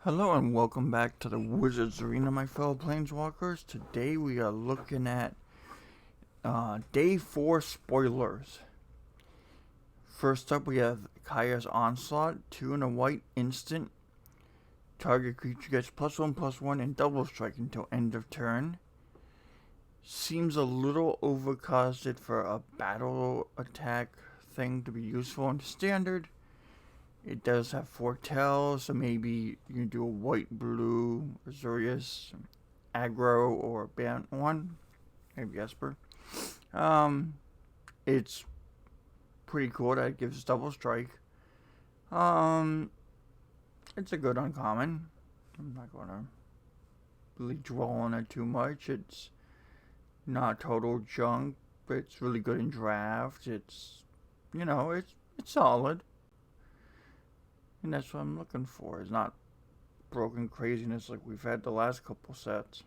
Hello and welcome back to the Wizards Arena, my fellow Planeswalkers. Today we are looking at Day 4 spoilers. First up we have Kaya's Onslaught, 2 and a white instant. Target creature gets +1/+1 and double strike until end of turn. Seems a little overcosted for a battle attack thing to be useful in standard. It does have foretell, so maybe you can do a white-blue Azorius, aggro, or band one. Maybe Esper. It's pretty cool that it gives double strike. It's a good uncommon. I'm not gonna really dwell on it too much. It's not total junk, but it's really good in draft. It's solid. And that's what I'm looking for. It's not broken craziness like we've had the last couple sets.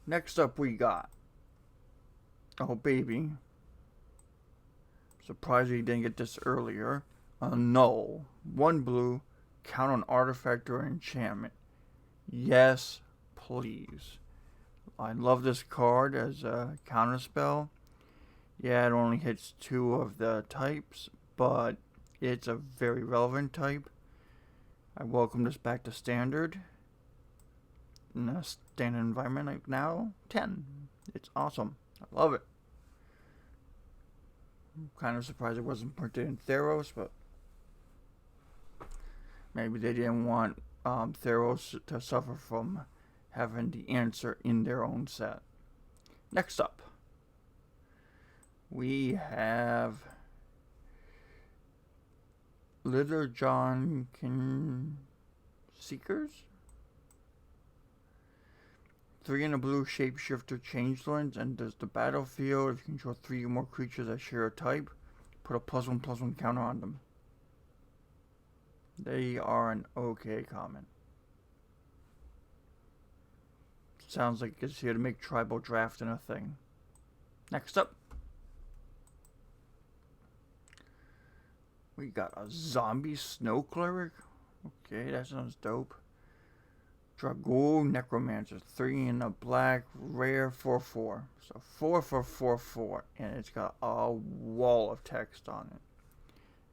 Next up we got, oh baby, surprised we didn't get this earlier, a null. 1 blue, count on artifactor or enchantment. Yes, please. I love this card as a counterspell. Yeah, it only hits 2 of the types, but it's a very relevant type. I welcome this back to standard. In a standard environment like now, 10. It's awesome. I love it. I'm kind of surprised it wasn't printed in Theros, but maybe they didn't want Theros to suffer from having the answer in their own set. Next up, we have Little John Seekers. 3 in a blue shapeshifter changelings, and does the battlefield, if you control 3 or more creatures that share a type, put a +1/+1 counter on them. They are an okay common. Sounds like it's here to make tribal drafting a thing. Next up, we got a zombie snow cleric. Okay, that sounds dope. Dragul Necromancer, 3 in a black, rare 4/4. So 4 for 4/4, and it's got a wall of text on it.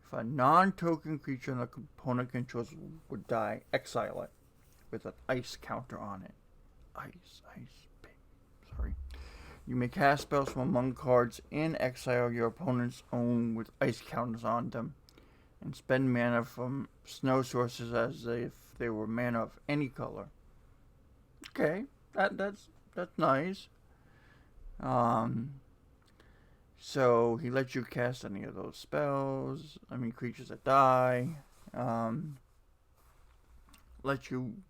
If a non-token creature the opponent controls would die, exile it with an ice counter on it. Ice, sorry. You may cast spells from among cards in exile your opponent's own with ice counters on them, and spend mana from snow sources as if they were mana of any color. Okay, that's nice. So he lets you cast any of those spells. I mean, creatures that die. Let you,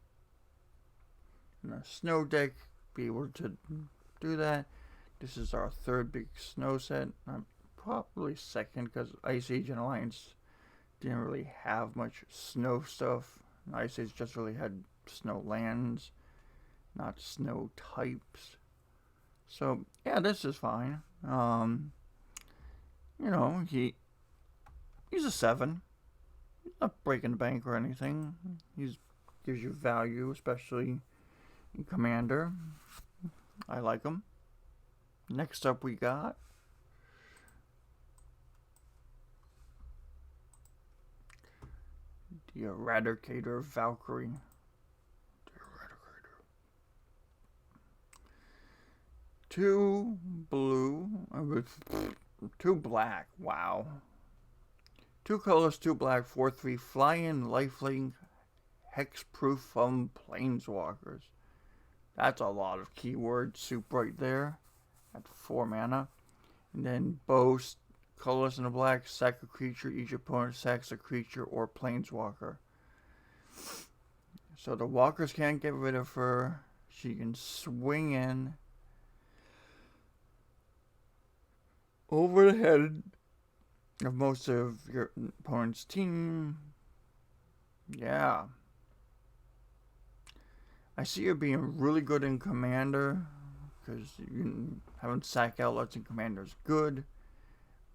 in a snow deck, be able to do that. This is our 3rd big snow set. Probably 2nd because Ice Age and Alliance didn't really have much snow stuff. Ice Age just really had snow lands, not snow types. So yeah, this is fine. He's a 7. He's not breaking the bank or anything. He gives you value, especially in Commander. I like him. Next up we got the Eradicator Valkyrie. The Eradicator. 2 blue with 2 black. Wow. 2 colors, 2 black, 4/3 fly-in, lifelink, hexproof from Planeswalkers. That's a lot of keyword soup right there. At 4 mana. And then boast, colorless and a black, sack a creature. Each opponent sacks a creature or Planeswalker. So the walkers can't get rid of her. She can swing in over the head of most of your opponent's team. Yeah. I see her being really good in Commander, because having sack outlets in Commander is good.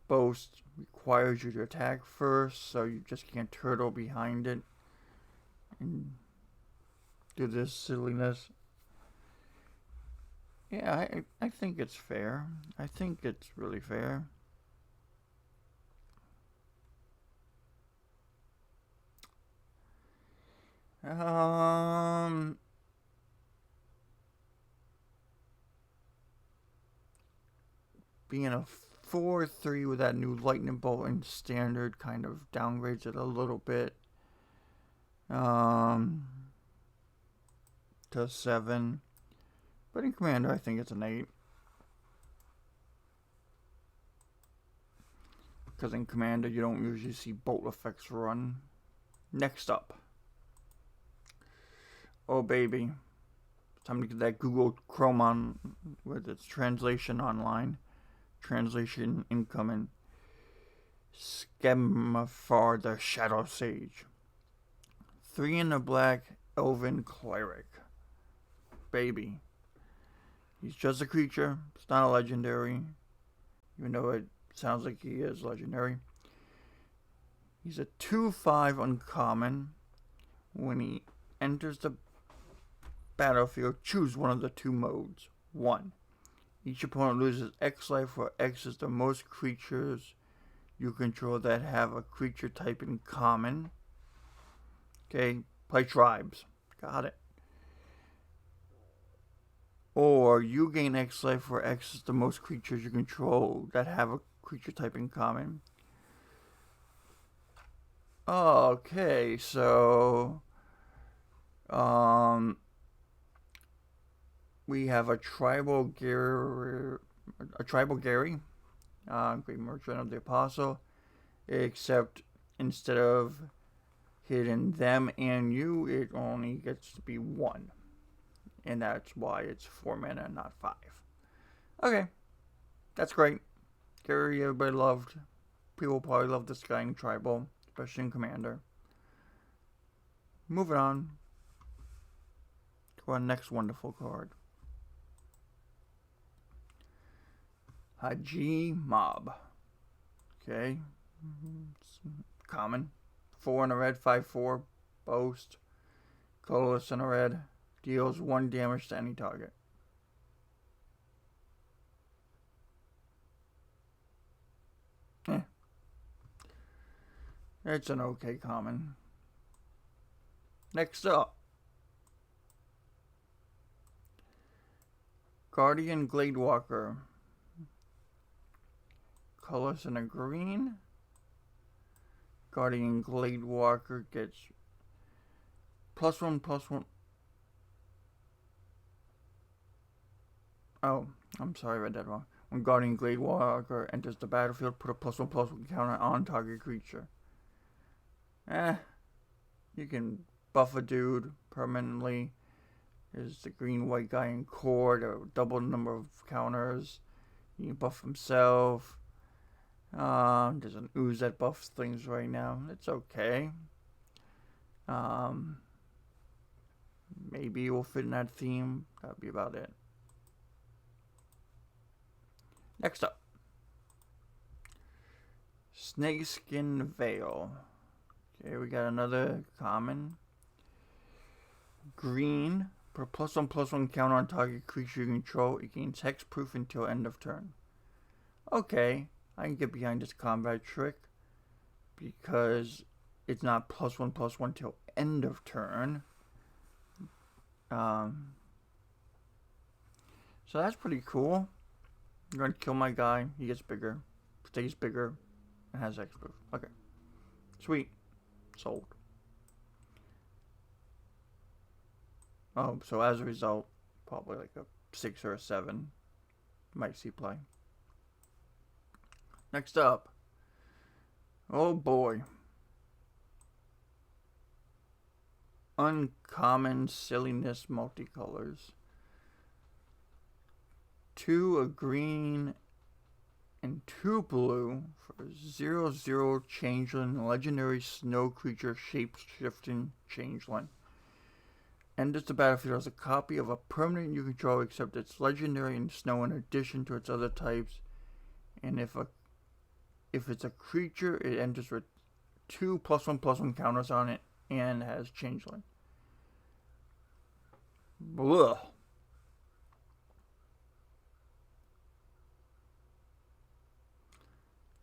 Boast requires you to attack first, so you just can't turtle behind it. and do this silliness. Yeah, I think it's fair. I think it's really fair. Being a 4-3 with that new lightning bolt in standard kind of downgrades it a little bit. To 7. But in Commander, I think it's an 8. Because in Commander, you don't usually see bolt effects run. Next up. Oh, baby. Time to get that Google Chrome on with its translation online. Translation incoming. Skemafar the Shadow Sage. 3 in the black, elven cleric. Baby. He's just a creature. It's not a legendary. Even though it sounds like he is legendary. He's a 2/5 uncommon. When he enters the battlefield, choose one of the 2 modes. 1. Each opponent loses X life, where X is the most creatures you control that have a creature type in common. Okay, play tribes. Got it. Or you gain X life, where X is the most creatures you control that have a creature type in common. Okay, so we have a tribal Gary, Great Merchant of the Apostle, except instead of hitting them and you, it only gets to be 1. And that's why it's 4 mana and not 5. Okay. That's great. Gary, everybody loved. People probably love this guy in Tribal, especially in Commander. Moving on to our next wonderful card. Haji Mob. Okay. It's common. 4 in a red, 5/4. Boast. Colorless in a red. Deals 1 damage to any target. It's an okay common. Next up. Guardian Gladewalker. Colors in a green. Guardian Gladewalker gets +1/+1. Oh, I'm sorry, I read that wrong. When Guardian Gladewalker enters the battlefield, put a +1/+1 counter on target creature. You can buff a dude permanently. There's the green-white guy in core, to double the number of counters. You can buff himself. There's an ooze that buffs things right now. It's okay. Maybe it will fit in that theme. That'd be about it. Next up. Snakeskin Veil. Okay, we got another common. Green. Put a +1/+1 counter on target creature you control. It gains hexproof until end of turn. Okay, I can get behind this combat trick because it's not +1/+1 till end of turn. So that's pretty cool. I'm going to kill my guy. He gets bigger, stays bigger, and has hexproof. Okay, sweet. Sold. Oh, so as a result, probably like a 6 or a 7 might see play. Next up. Oh boy. Uncommon Silliness Multicolors. 2 a green and 2 blue for 0/0 changeling legendary snow creature shape-shifting changeling. Enters the battlefield as a copy of a permanent you control, except it's legendary and snow in addition to its other types. And if it's a creature, it enters with 2 +1/+1 counters on it and has changeling. Blah.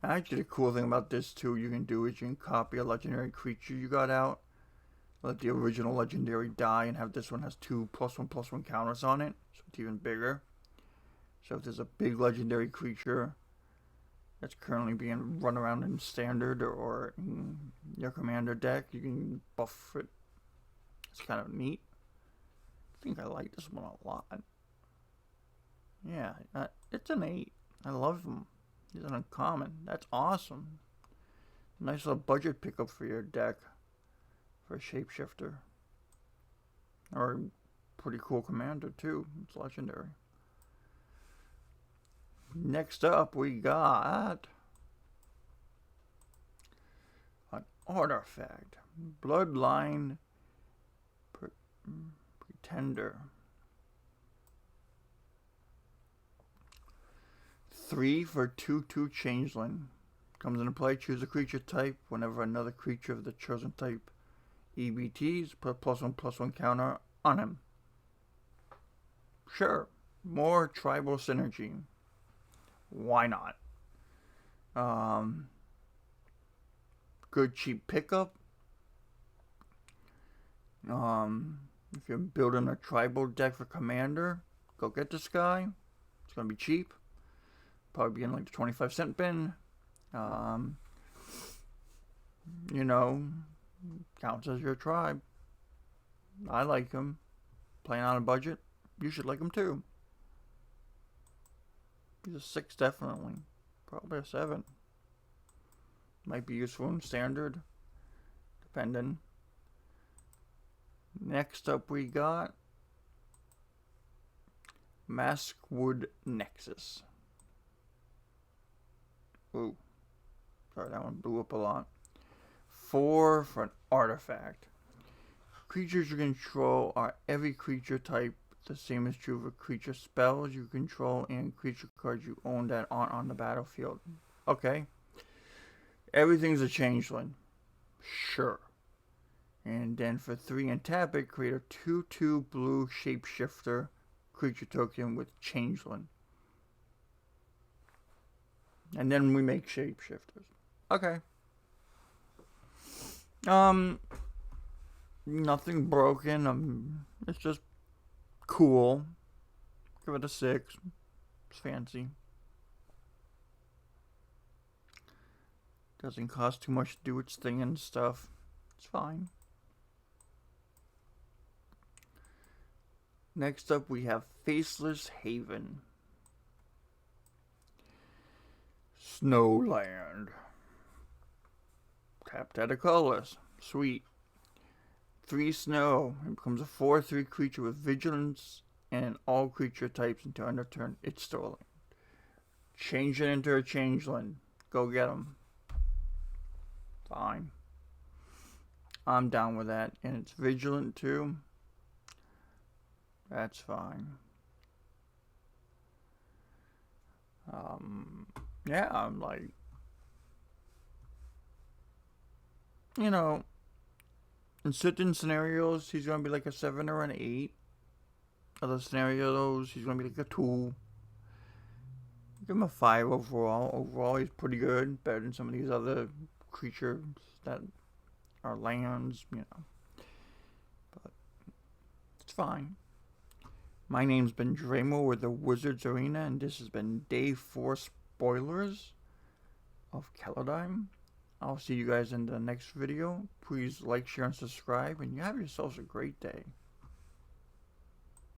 Actually, the cool thing about this too, you can do is you can copy a legendary creature you got out, let the original legendary die, and have this one has 2 +1/+1 counters on it, so it's even bigger. So if there's a big legendary creature that's currently being run around in standard or in your commander deck, you can buff it. It's kind of neat. I think I like this one a lot. Yeah, it's an 8. I love them. He's an uncommon. That's awesome. Nice little budget pickup for your deck for a shapeshifter. Or a pretty cool commander too. It's legendary. Next up we got an artifact. Bloodline Pretender. 3 for 2/2 changeling. Comes into play, choose a creature type. Whenever another creature of the chosen type EBTs, put +1/+1 counter on him. Sure, more tribal synergy. Why not? Good cheap pickup. If you're building a tribal deck for commander, go get this guy. It's gonna be cheap. Probably be in like the 25-cent bin. You know, counts as your tribe. I like him. Playing on a budget, you should like him too. He's a 6 definitely. Probably a 7. Might be useful in standard, depending. Next up we got Maskwood Nexus. Ooh. Sorry, that one blew up a lot. 4 for an artifact. Creatures you control are every creature type. The same is true for creature spells you control and creature cards you own that aren't on the battlefield. Okay. Everything's a changeling. Sure. And then for 3 and tap it, create a 2/2 blue shapeshifter creature token with changeling. And then we make shapeshifters. Okay. Nothing broken. It's just cool. Give it a 6. It's fancy. Doesn't cost too much to do its thing and stuff. It's fine. Next up we have Faceless Haven. Snowland. Tap that of colors. Sweet. 3 snow. It becomes a 4/3 creature with vigilance and all creature types until end of turn. It's still land. Change it into a changeling. Go get them. Fine. I'm down with that. And it's vigilant too. That's fine. Yeah, I'm like, you know, in certain scenarios, he's going to be like a 7 or an 8. Other scenarios, he's going to be like a 2. Give him a 5 overall. Overall, he's pretty good. Better than some of these other creatures that are lands, you know. But it's fine. My name's been Dramo with the Wizards Arena, and this has been Day 4 Spoilers of Kaldeim. I'll see you guys in the next video. Please like, share, and subscribe, and you have yourselves a great day.